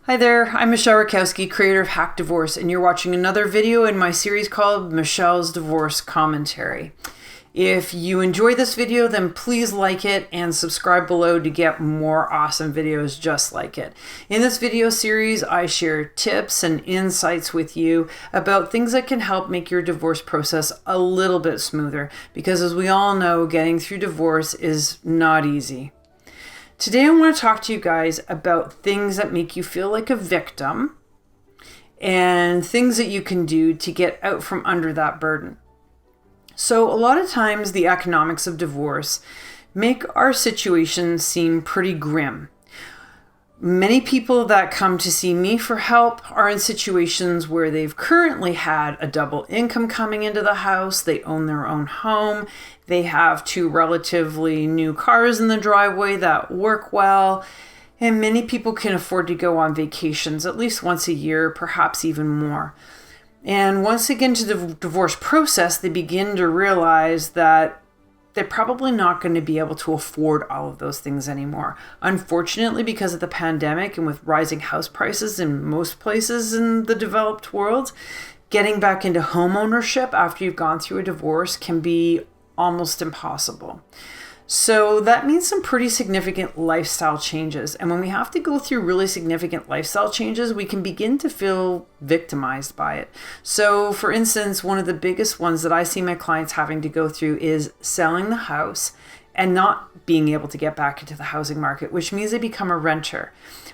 Hi there, I'm Michelle Rakowski, creator of HackDivorce, and you're watching another video in my series called Michelle's Divorce Commentary. If you enjoy this video, then please like it and subscribe below to get more awesome videos just like it. In this video series, I share tips and insights with you about things that can help make your divorce process a little bit smoother, because as we all know, getting through divorce is not easy. Today I want to talk to you guys about things that make you feel like a victim and things that you can do to get out from under that burden. So a lot of times the economics of divorce make our situation seem pretty grim. Many people that come to see me for help are in situations where they've currently had a double income coming into the house, they own their own home, they have two relatively new cars in the driveway that work well, and many people can afford to go on vacations at least once a year, perhaps even more. And once they get into the divorce process, they begin to realize that they're probably not going to be able to afford all of those things anymore. Unfortunately, because of the pandemic and with rising house prices in most places in the developed world, getting back into home ownership after you've gone through a divorce can be almost impossible. So that means some pretty significant lifestyle changes. And when we have to go through really significant lifestyle changes, we can begin to feel victimized by it. So for instance, one of the biggest ones that I see my clients having to go through is selling the house and not being able to get back into the housing market, which means they become a renter,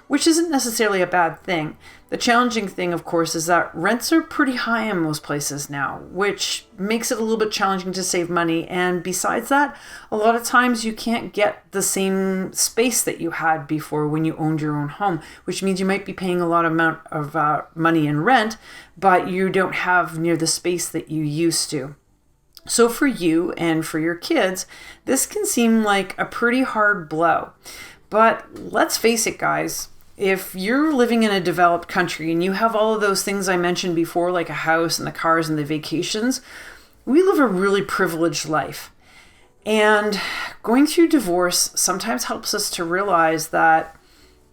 which isn't necessarily a bad thing. The challenging thing, of course, is that rents are pretty high in most places now, which makes it a little bit challenging to save money. And besides that, a lot of times you can't get the same space that you had before when you owned your own home, which means you might be paying a lot amount of money in rent, but you don't have near the space that you used to. So for you and for your kids, this can seem like a pretty hard blow. But let's face it, guys, if you're living in a developed country and you have all of those things I mentioned before, like a house and the cars and the vacations, we live a really privileged life. And going through divorce sometimes helps us to realize that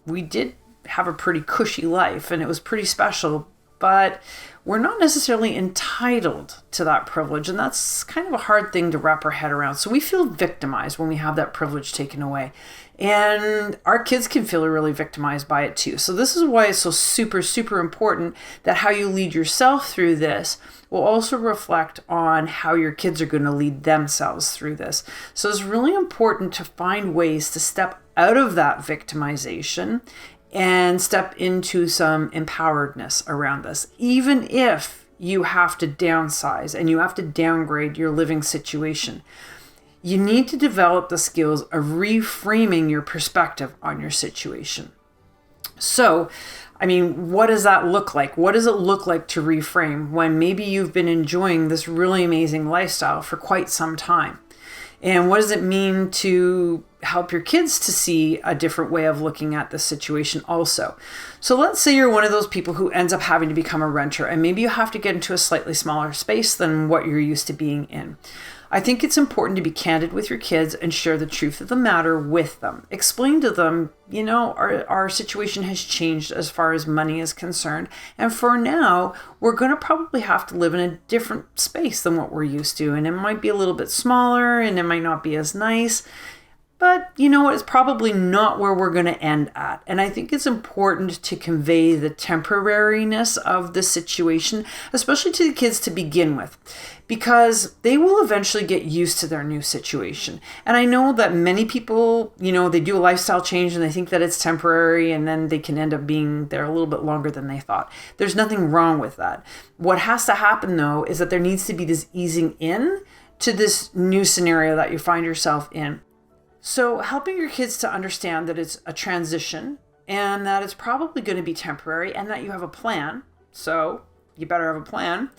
we did have a pretty cushy life and it was pretty special, but we're not necessarily entitled to that privilege. And that's kind of a hard thing to wrap our head around. So we feel victimized when we have that privilege taken away. And our kids can feel really victimized by it too. So this is why it's so super, super important that how you lead yourself through this will also reflect on how your kids are going to lead themselves through this. So it's really important to find ways to step out of that victimization and step into some empoweredness around this, even if you have to downsize and you have to downgrade your living situation. You need to develop the skills of reframing your perspective on your situation. So, what does that look like? What does it look like to reframe when maybe you've been enjoying this really amazing lifestyle for quite some time? And what does it mean to help your kids to see a different way of looking at this situation also? So let's say you're one of those people who ends up having to become a renter, and maybe you have to get into a slightly smaller space than what you're used to being in. I think it's important to be candid with your kids and share the truth of the matter with them. Explain to them, our situation has changed as far as money is concerned. And for now, we're going to probably have to live in a different space than what we're used to. And it might be a little bit smaller and it might not be as nice. But you know what? It's probably not where we're going to end at. And I think it's important to convey the temporariness of the situation, especially to the kids to begin with, because they will eventually get used to their new situation. And I know that many people, they do a lifestyle change and they think that it's temporary and then they can end up being there a little bit longer than they thought. There's nothing wrong with that. What has to happen though is that there needs to be this easing in to this new scenario that you find yourself in. So helping your kids to understand that it's a transition and that it's probably going to be temporary and that you have a plan. So you better have a plan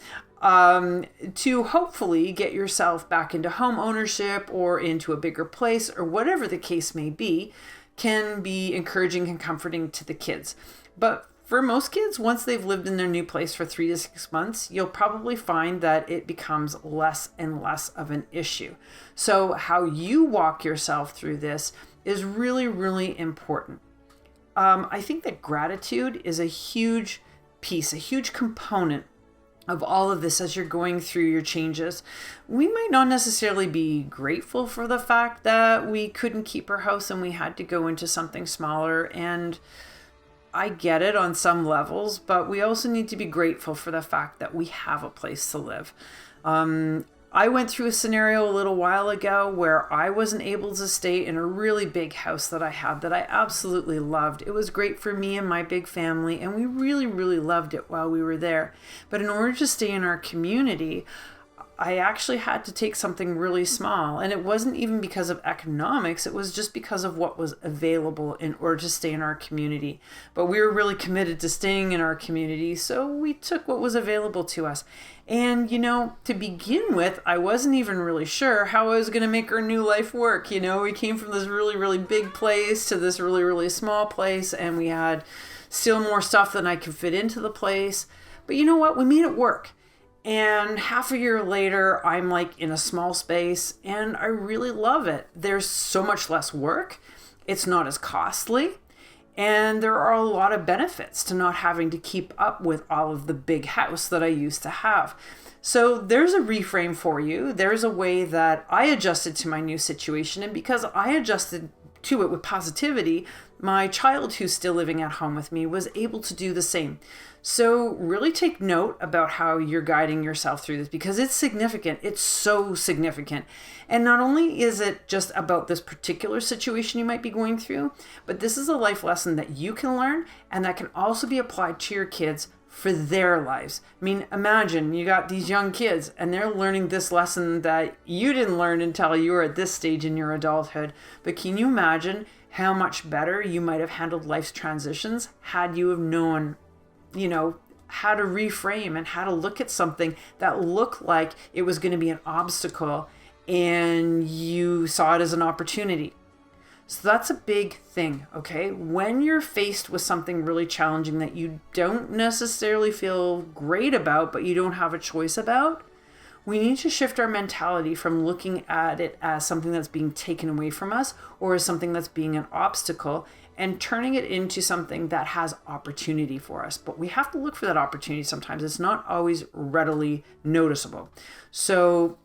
to hopefully get yourself back into home ownership or into a bigger place or whatever the case may be, can be encouraging and comforting to the kids. But for most kids, once they've lived in their new place for 3 to 6 months, you'll probably find that it becomes less and less of an issue. So how you walk yourself through this is really, really important. I think that gratitude is a huge piece, a huge component of all of this as you're going through your changes. We might not necessarily be grateful for the fact that we couldn't keep our house and we had to go into something smaller, and I get it on some levels, but we also need to be grateful for the fact that we have a place to live. I went through a scenario a little while ago where I wasn't able to stay in a really big house that I had that I absolutely loved. It was great for me and my big family, and we really, really loved it while we were there. But in order to stay in our community, I actually had to take something really small, and it wasn't even because of economics. It was just because of what was available in order to stay in our community. But we were really committed to staying in our community, so we took what was available to us. And, to begin with, I wasn't even really sure how I was going to make our new life work. We came from this really, really big place to this really, really small place, and we had still more stuff than I could fit into the place. But you know what? We made it work. And half a year later, I'm like in a small space, and I really love it. There's so much less work. It's not as costly. And there are a lot of benefits to not having to keep up with all of the big house that I used to have. So there's a reframe for you. There's a way that I adjusted to my new situation. And because I adjusted to it with positivity, my child, who's still living at home with me, was able to do the same. So really take note about how you're guiding yourself through this, because it's significant. It's so significant. And not only is it just about this particular situation you might be going through, but this is a life lesson that you can learn and that can also be applied to your kids for their lives. I mean, imagine you got these young kids and they're learning this lesson that you didn't learn until you were at this stage in your adulthood. But can you imagine how much better you might have handled life's transitions had you have known, how to reframe and how to look at something that looked like it was going to be an obstacle and you saw it as an opportunity. So that's a big thing, okay? When you're faced with something really challenging that you don't necessarily feel great about, but you don't have a choice about, we need to shift our mentality from looking at it as something that's being taken away from us or as something that's being an obstacle and turning it into something that has opportunity for us. But we have to look for that opportunity sometimes. It's not always readily noticeable. So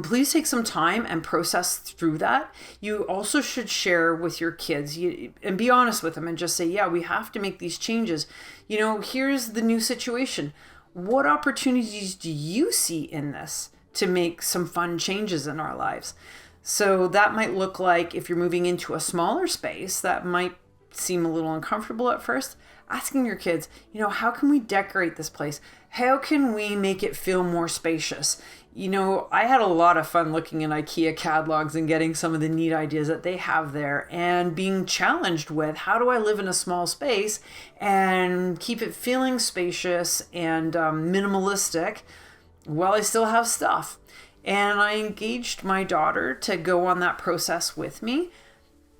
please take some time and process through that. You also should share with your kids and be honest with them and just say, yeah, we have to make these changes. Here's the new situation. What opportunities do you see in this to make some fun changes in our lives? So that might look like, if you're moving into a smaller space, that might seem a little uncomfortable at first. Asking your kids, how can we decorate this place? How can we make it feel more spacious? I had a lot of fun looking in IKEA catalogs and getting some of the neat ideas that they have there and being challenged with, how do I live in a small space and keep it feeling spacious and minimalistic while I still have stuff? And I engaged my daughter to go on that process with me.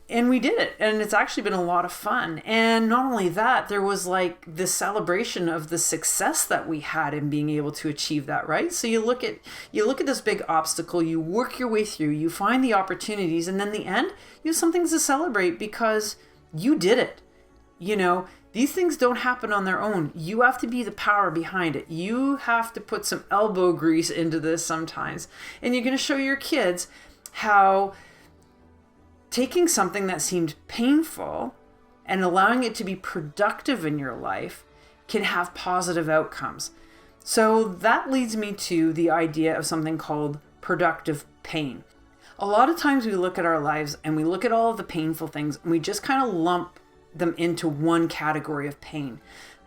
And we did it. And it's actually been a lot of fun. And not only that, there was like this celebration of the success that we had in being able to achieve that, right? So you look at this big obstacle, you work your way through, you find the opportunities, and then in the end, you have something to celebrate because you did it. These things don't happen on their own. You have to be the power behind it. You have to put some elbow grease into this sometimes. And you're going to show your kids how taking something that seemed painful and allowing it to be productive in your life can have positive outcomes. So that leads me to the idea of something called productive pain. A lot of times we look at our lives and we look at all of the painful things and we just kind of lump them into one category of pain.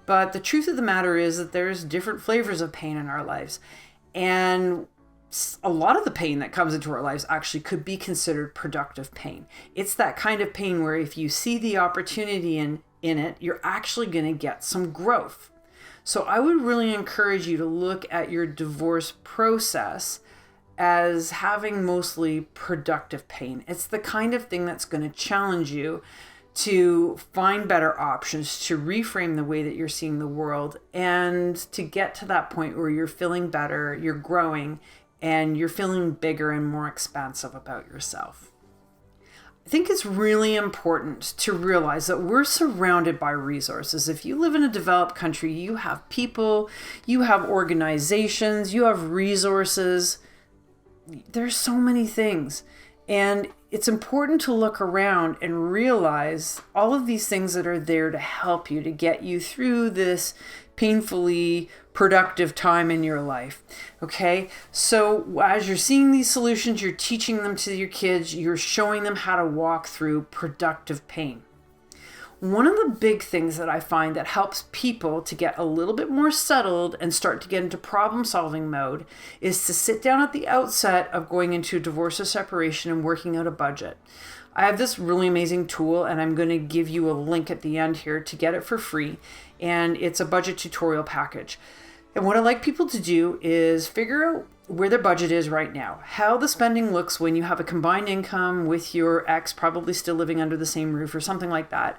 But the truth of the matter is that there's different flavors of pain in our lives. And a lot of the pain that comes into our lives actually could be considered productive pain. It's that kind of pain where if you see the opportunity in it, you're actually going to get some growth. So I would really encourage you to look at your divorce process as having mostly productive pain. It's the kind of thing that's going to challenge you to find better options, to reframe the way that you're seeing the world, and to get to that point where you're feeling better, you're growing, and you're feeling bigger and more expansive about yourself. I think it's really important to realize that we're surrounded by resources. If you live in a developed country, you have people, you have organizations, you have resources. There's so many things. And it's important to look around and realize all of these things that are there to help you, to get you through this painfully productive time in your life. Okay, so as you're seeing these solutions, you're teaching them to your kids, you're showing them how to walk through productive pain. One of the big things that I find that helps people to get a little bit more settled and start to get into problem-solving mode is to sit down at the outset of going into divorce or separation and working out a budget. I have this really amazing tool, and I'm going to give you a link at the end here to get it for free, and it's a budget tutorial package. And what I like people to do is figure out where their budget is right now, how the spending looks when you have a combined income with your ex probably still living under the same roof or something like that,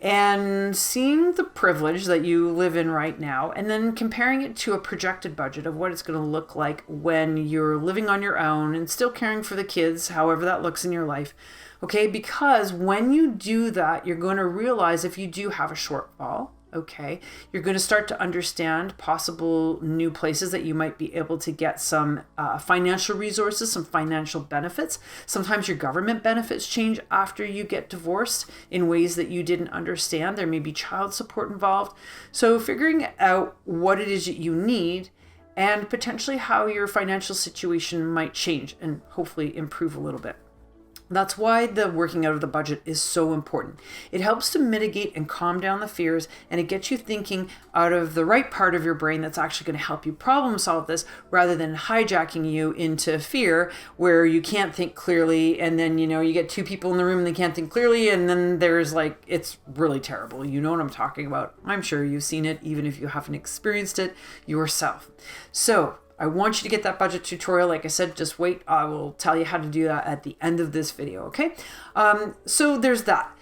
and seeing the privilege that you live in right now, and then comparing it to a projected budget of what it's going to look like when you're living on your own and still caring for the kids, however that looks in your life. Okay, because when you do that, you're going to realize if you do have a shortfall, okay, you're going to start to understand possible new places that you might be able to get some financial resources, some financial benefits. Sometimes your government benefits change after you get divorced in ways that you didn't understand. There may be child support involved. So figuring out what it is that you need and potentially how your financial situation might change and hopefully improve a little bit. That's why the working out of the budget is so important. It helps to mitigate and calm down the fears, and it gets you thinking out of the right part of your brain that's actually going to help you problem solve this rather than hijacking you into fear where you can't think clearly, and then you get two people in the room and they can't think clearly, and then there's it's really terrible. You know what I'm talking about. I'm sure you've seen it even if you haven't experienced it yourself. So I want you to get that budget tutorial. Like I said, just wait. I will tell you how to do that at the end of this video, okay? So there's that.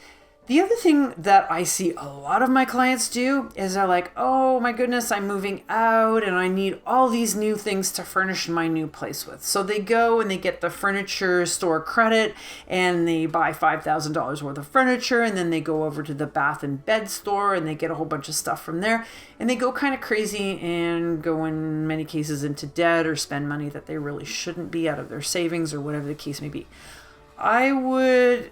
The other thing that I see a lot of my clients do is they're like, oh my goodness, I'm moving out and I need all these new things to furnish my new place with. So they go and they get the furniture store credit and they buy $5,000 worth of furniture, and then they go over to the bath and bed store and they get a whole bunch of stuff from there, and they go kind of crazy and go in many cases into debt or spend money that they really shouldn't be out of their savings or whatever the case may be. I would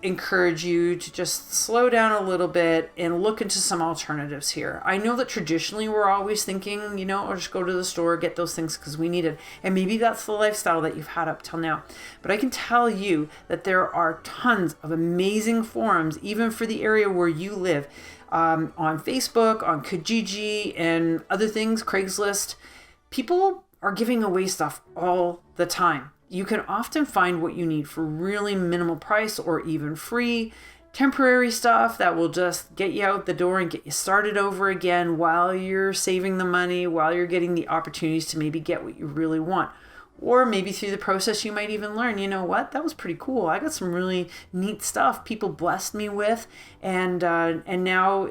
encourage you to just slow down a little bit and look into some alternatives here. I know that traditionally we're always thinking, I'll just go to the store, get those things because we need it. And maybe that's the lifestyle that you've had up till now. But I can tell you that there are tons of amazing forums, even for the area where you live, on Facebook, on Kijiji, and other things, Craigslist. People are giving away stuff all the time. You can often find what you need for really minimal price or even free temporary stuff that will just get you out the door and get you started over again while you're saving the money, while you're getting the opportunities to maybe get what you really want. Or maybe through the process, you might even learn, you know what, that was pretty cool. I got some really neat stuff people blessed me with. And now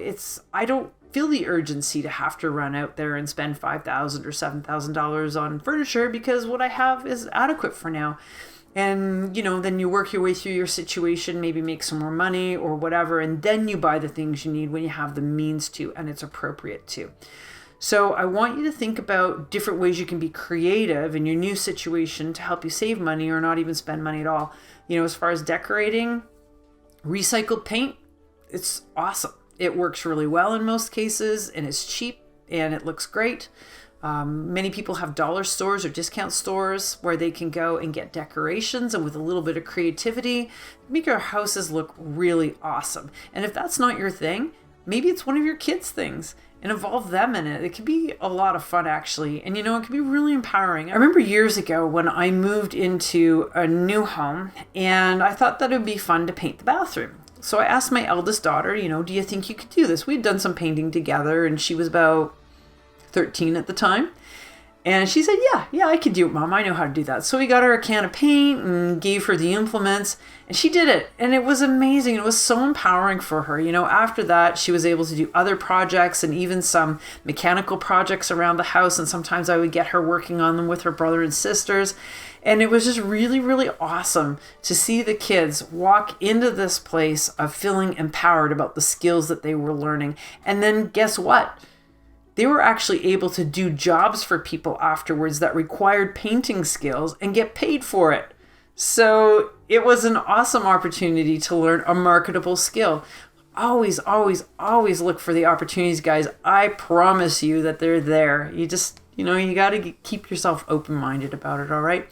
I don't feel the urgency to have to run out there and spend $5,000 or $7,000 on furniture because what I have is adequate for now. And, then you work your way through your situation, maybe make some more money or whatever, and then you buy the things you need when you have the means to, and it's appropriate to. So I want you to think about different ways you can be creative in your new situation to help you save money or not even spend money at all. As far as decorating, recycled paint, it's awesome. It works really well in most cases, and it's cheap, and it looks great. Many people have dollar stores or discount stores where they can go and get decorations, and with a little bit of creativity, make your houses look really awesome. And if that's not your thing, maybe it's one of your kids' things and involve them in it. It can be a lot of fun, actually. And, it can be really empowering. I remember years ago when I moved into a new home, and I thought that it would be fun to paint the bathroom. So I asked my eldest daughter, do you think you could do this? We'd done some painting together, and she was about 13 at the time. And she said, yeah, I could do it, Mom. I know how to do that. So we got her a can of paint and gave her the implements, and she did it. And it was amazing. It was so empowering for her. After that, she was able to do other projects and even some mechanical projects around the house. And sometimes I would get her working on them with her brother and sisters. And it was just really, really awesome to see the kids walk into this place of feeling empowered about the skills that they were learning. And then guess what? They were actually able to do jobs for people afterwards that required painting skills and get paid for it. So it was an awesome opportunity to learn a marketable skill. Always, always, always look for the opportunities, guys. I promise you that they're there. You just, you got to keep yourself open-minded about it, all right?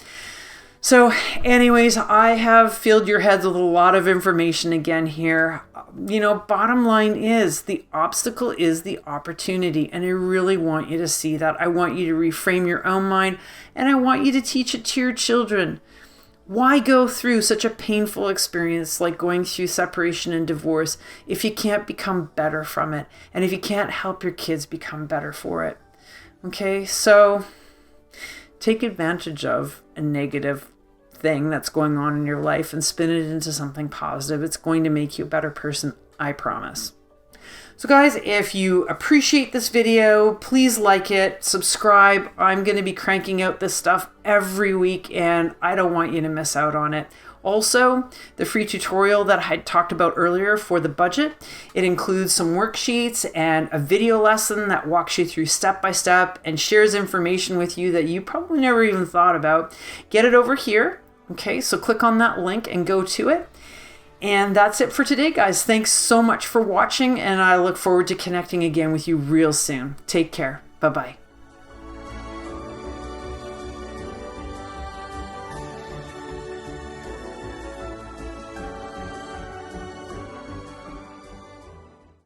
So anyways, I have filled your heads with a lot of information again here. Bottom line is the obstacle is the opportunity. And I really want you to see that. I want you to reframe your own mind, and I want you to teach it to your children. Why go through such a painful experience like going through separation and divorce if you can't become better from it, and if you can't help your kids become better for it? Okay, so take advantage of a negative thing that's going on in your life and spin it into something positive. It's going to make you a better person, I promise. So guys, if you appreciate this video, please like it, subscribe. I'm going to be cranking out this stuff every week, and I don't want you to miss out on it. Also, the free tutorial that I had talked about earlier for the budget, it includes some worksheets and a video lesson that walks you through step by step and shares information with you that you probably never even thought about. Get it over here. Okay, so click on that link and go to it. And that's it for today, guys. Thanks so much for watching, and I look forward to connecting again with you real soon. Take care. Bye-bye.